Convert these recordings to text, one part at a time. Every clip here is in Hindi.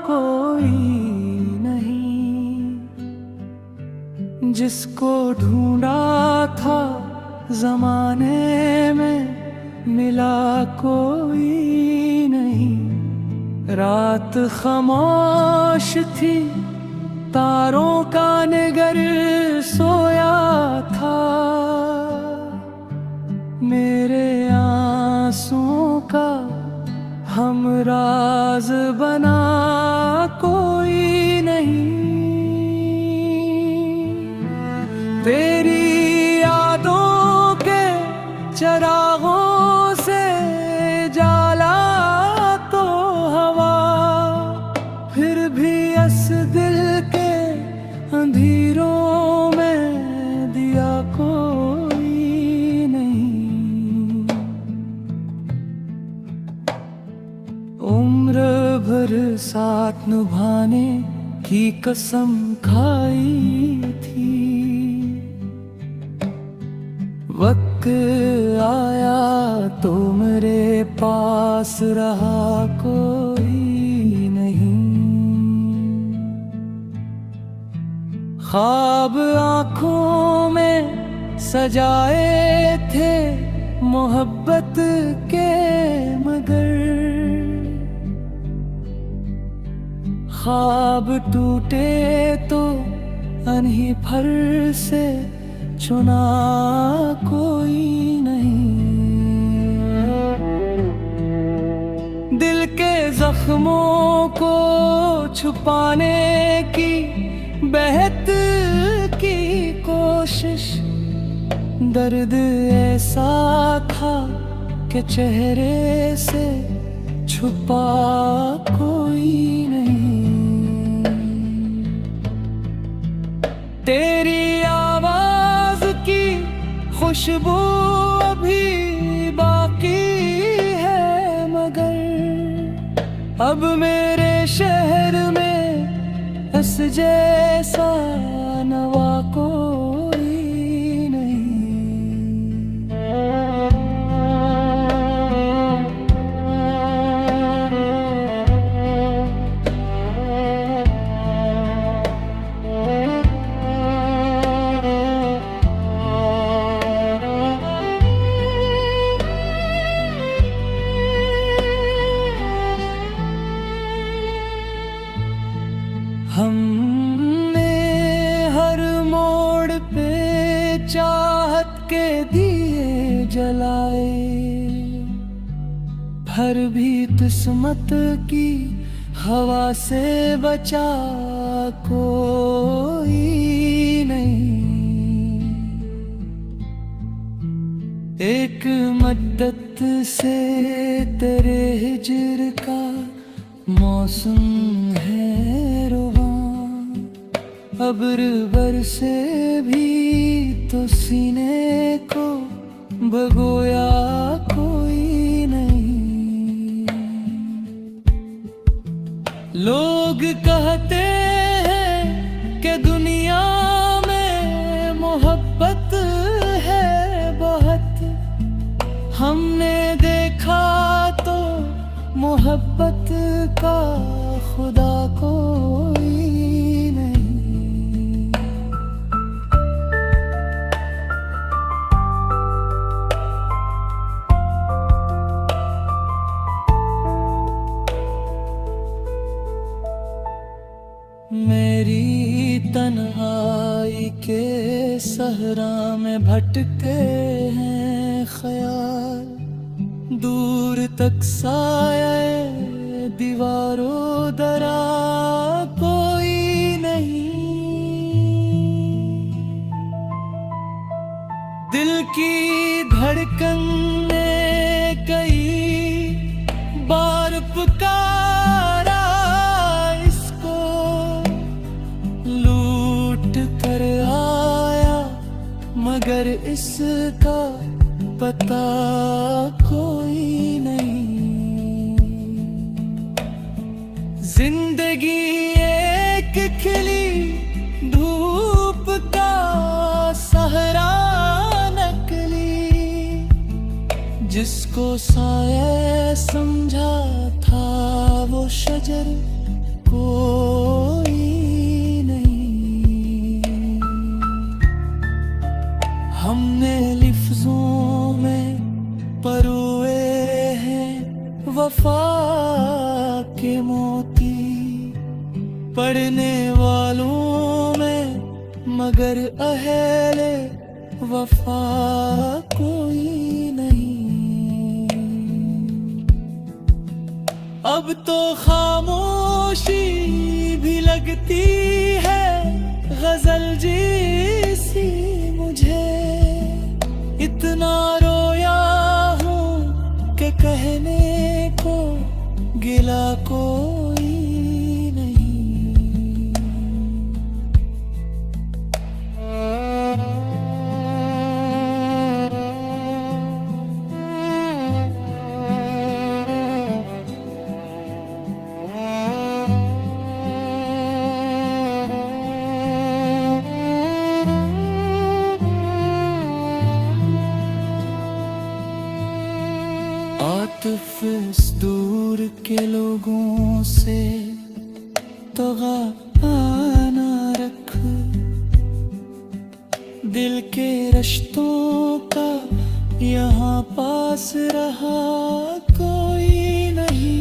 कोई नहीं, जिसको ढूंढा था जमाने में मिला कोई नहीं। रात खामोश थी, तारों का निगर सोया था, मेरे आंसुओं का हमराज बना कोई नहीं। तेरी यादों के चरागों से जाला तो हवा, फिर भी इस दिल के अंधेरों में दिया कोई नहीं। उम्र भर साथ निभाने की कसम खाई थी, वक्त आया तो मेरे पास रहा कोई नहीं। ख्वाब आँखों में सजाए थे मोहब्बत के, मगर ख्वाब टूटे तो अनही फर से चुना कोई नहीं। दिल के जख्मों को छुपाने की बहत की कोशिश, दर्द ऐसा था कि चेहरे से छुपा कोई नहीं। तेरी आवाज की खुशबू अभी बाकी है, मगर अब मेरे शहर में इस जैसा नवा कोई नहीं। हमने हर मोड़ पे चाहत के दिए जलाए, फिर भी किस्मत की हवा से बचा कोई नहीं। एक मद्दत से तेरे हिज्र का मौसम है रुबां, अब्र बरसे भी तो सीने को भगोया कोई नहीं। लोग कहते हैं कि दुनिया में मोहब्बत है बहुत, हमने देखा तो मोहब्बत का खुदा कोई नहीं। मेरी तन्हाई के सहरा में भटके हैं ख्याल, दूर तक साये दीवारों दरा कोई नहीं। दिल की धड़कन ने कई बार पुकारा इसको, लूट कर आया मगर इसका पता कोई नहीं। जिंदगी एक खिली धूप का सहरा नकली, जिसको साया समझा था वो शजर पढ़ने वालों में मगर अहले वफा कोई नहीं। अब तो खामोशी भी लगती है गजल जैसी मुझे। इतना रोया हूँ कि कहने को गिला कोई आतिफ इस दूर के लोगों से तगा आना रख। दिल के रिश्तों का यहाँ पास रहा कोई नहीं।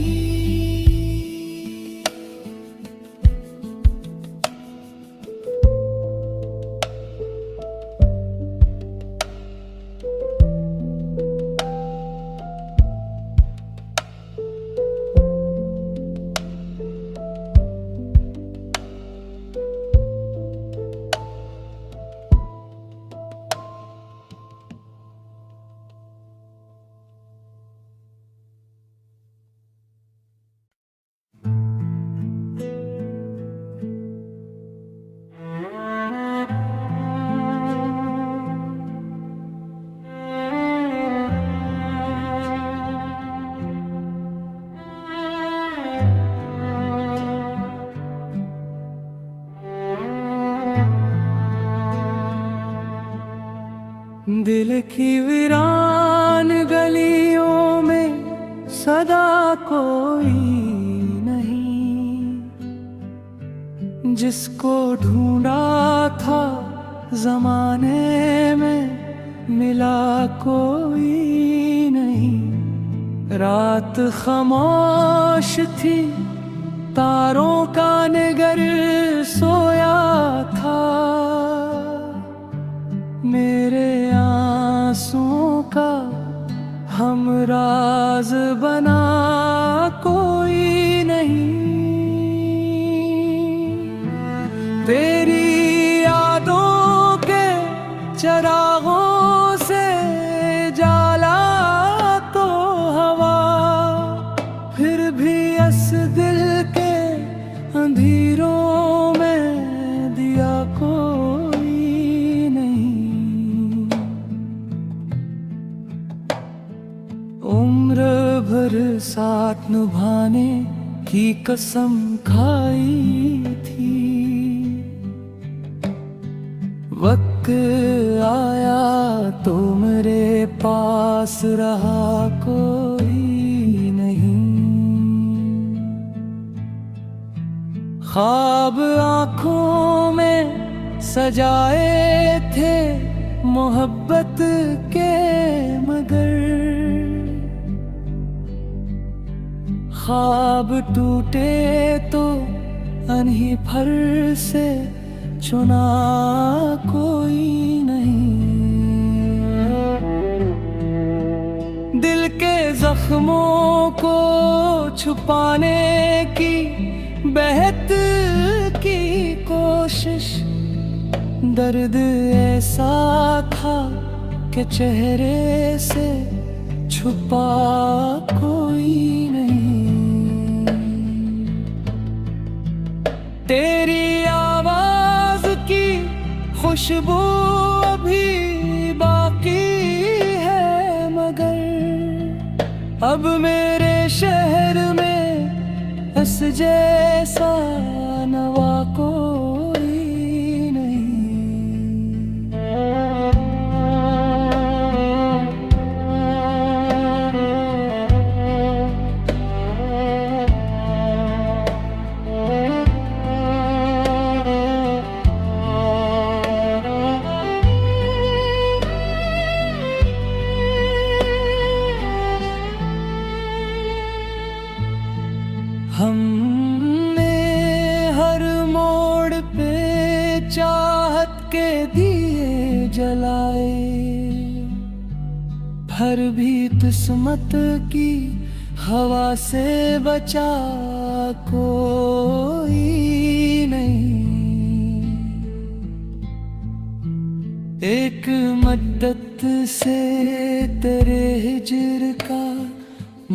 दिल की वीरान गलियों में सदा कोई नहीं। जिसको ढूंढा था जमाने में मिला कोई नहीं। रात खामोश थी तारों का निगर सोया था। मेरे आंसुओं का हमराज बना कोई नहीं। तेरी यादों के चरागों से जाला तो हवा, फिर भी इस दिल के अंधेरों में दिया कोई उम्र भर साथ निभाने की कसम खाई थी। वक्त आया तो मेरे पास रहा कोई नहीं। ख्वाब आँखों में सजाए थे मोहब्बत के मगर ख्वाब टूटे तो अनही फर से चुना कोई नहीं। दिल के जख्मों को छुपाने की बहत की कोशिश, दर्द ऐसा था कि चेहरे से छुपा कोई नहीं। तेरी आवाज की खुशबू अभी बाकी है मगर अब मेरे शहर में इस जैसा नवा कोई नहीं। हमने हर मोड़ पे चाहत के दिए जलाए, हर भी किस्मत की हवा से बचा कोई नहीं। एक मद्दत से तेरे हिज्र का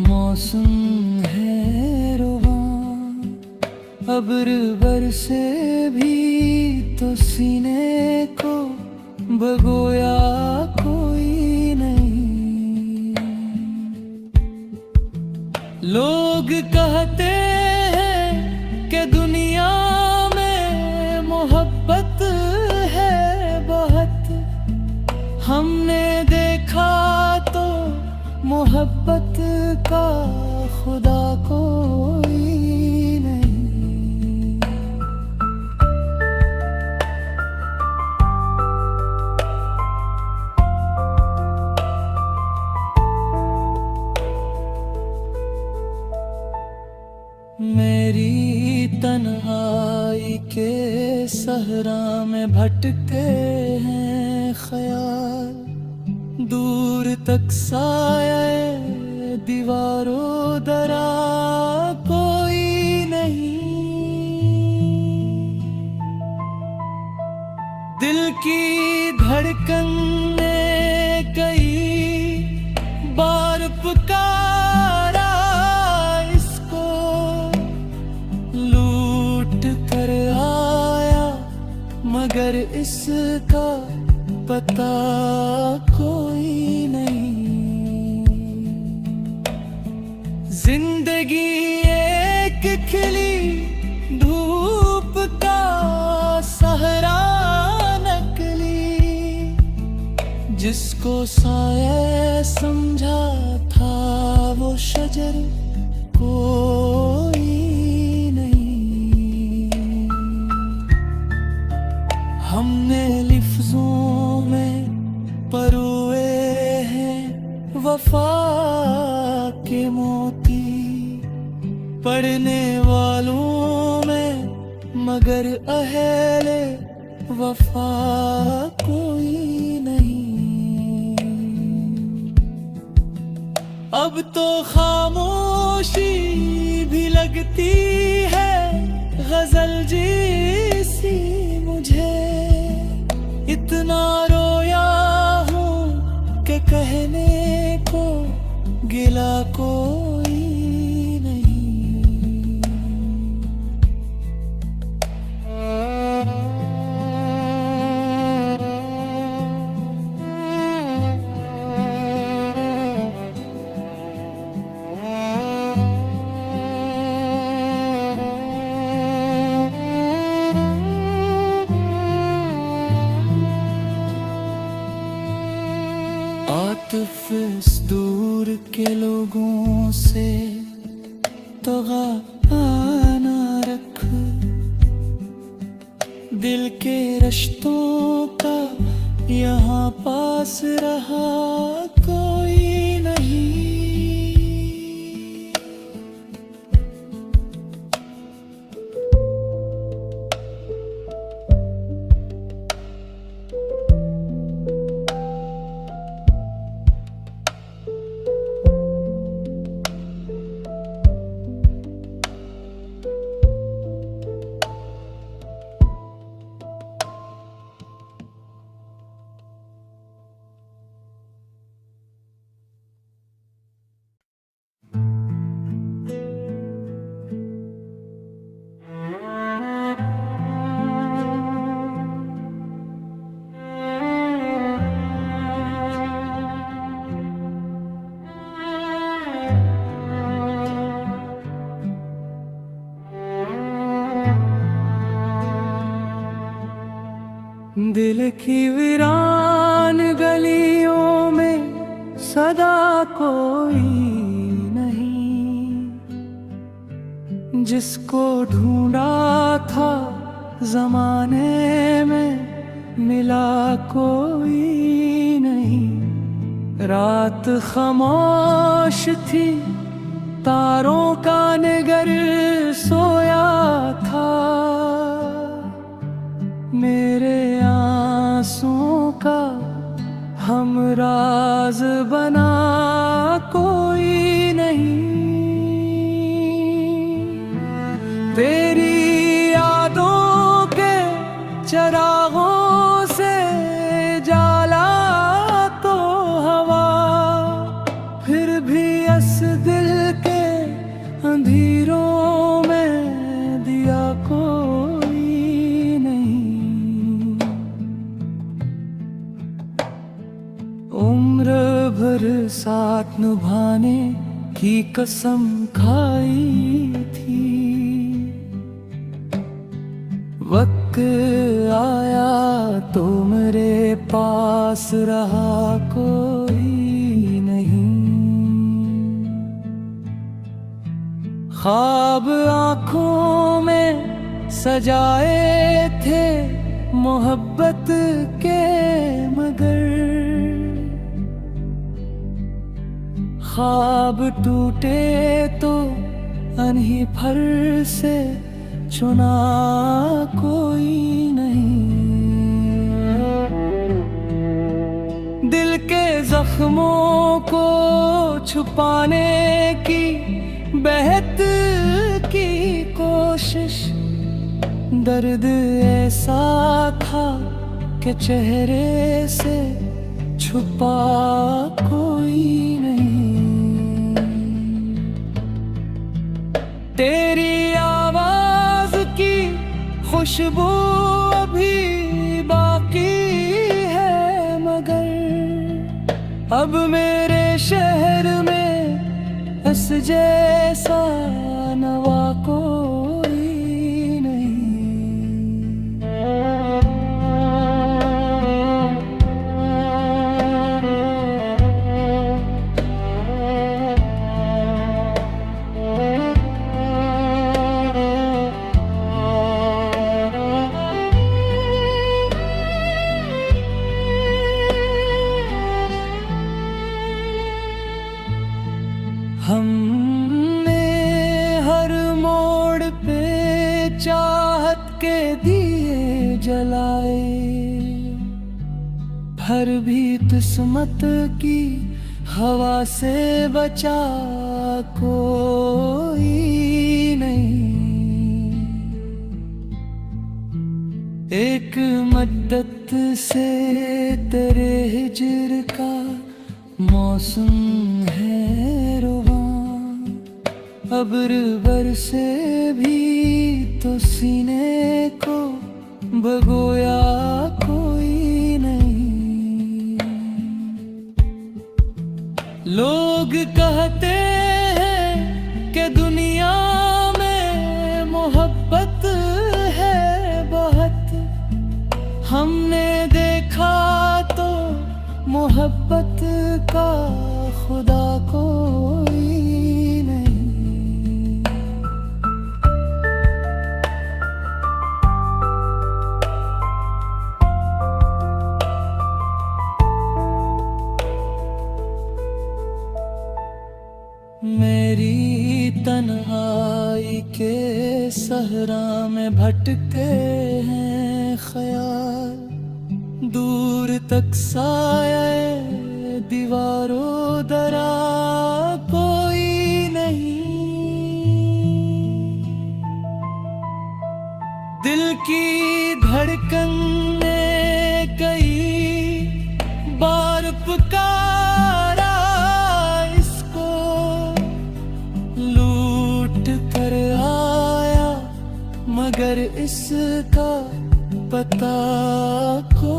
मौसम है रुबां, अब्र बरसे भी तो सीने को भगोया कोई नहीं। लोग कहते हैं कि दुनिया में मोहब्बत है बहुत, हमने देखा तो मोहब्बत का खुदा कोई नहीं। मेरी तन्हाई के सहरा में भटके हैं ख्याल, दूर तक साये दीवारों दरा कोई नहीं। दिल की धड़कन ने कई बार पुकारा इसको, लूट कर आया मगर इसका पता कोई नहीं। जिंदगी एक खिली धूप का सहरा नकली, जिसको साये समझा था वो शजर कोई नहीं। हमने लिफ्जों में परोए हैं वफा के मोती, पढ़ने वालों में मगर अहले वफा कोई नहीं। अब तो खामोशी भी लगती है गजल जैसी मुझे, इतना रोया हूँ कि कहने को गिला कोई नहीं। आतिफ इस दूर के लोगों से तगा ना रख, दिल के रिश्तों का यहाँ पास रहा कोई नहीं। दिल की वीरान गलियों में सदा कोई नहीं, जिसको ढूंढा था जमाने में मिला कोई नहीं। रात खामोश थी, तारों का निगर सोया था, मेरे आंसुओं का हमराज बना कोई नहीं। तेरी यादों के चरागों से जाला तो हवा, फिर भी इस दिल के अंधेरों में दिया कोई नहीं। उम्र भर साथ निभाने की कसम खाई थी, वक्त आया तो मेरे पास रहा कोई नहीं। ख्वाब आँखों में सजाए थे मोहब्बत के, मगर ख्वाब टूटे तो अनही फर से चुना कोई नहीं। दिल के जख्मों को छुपाने की बहत की कोशिश, दर्द ऐसा था कि चेहरे से छुपा कोई नहीं। तेरी आवाज की खुशबू अभी बाकी है, मगर अब मेरे शहर में इस जैसा नवा कोई नहीं। हमने हर मोड़ पे चाहत के दिए जलाए, फिर भी किस्मत की हवा से बचा कोई नहीं। एक मद्दत से तेरे हिज्र का मौसम है रुबां, अब्र बरसे भी तो सीने को भगोया कोई नहीं। लोग कहते हैं कि दुनिया में मोहब्बत है बहुत, हमने देखा तो मोहब्बत का खुदा कोई नहीं। मेरी तन्हाई के सहरा में भटकते हैं ख्याल, दूर तक साये दीवारों दरा कोई नहीं। दिल की धड़कन ने कई बार पुकारा इसको, लूट कर आया मगर इसका पता को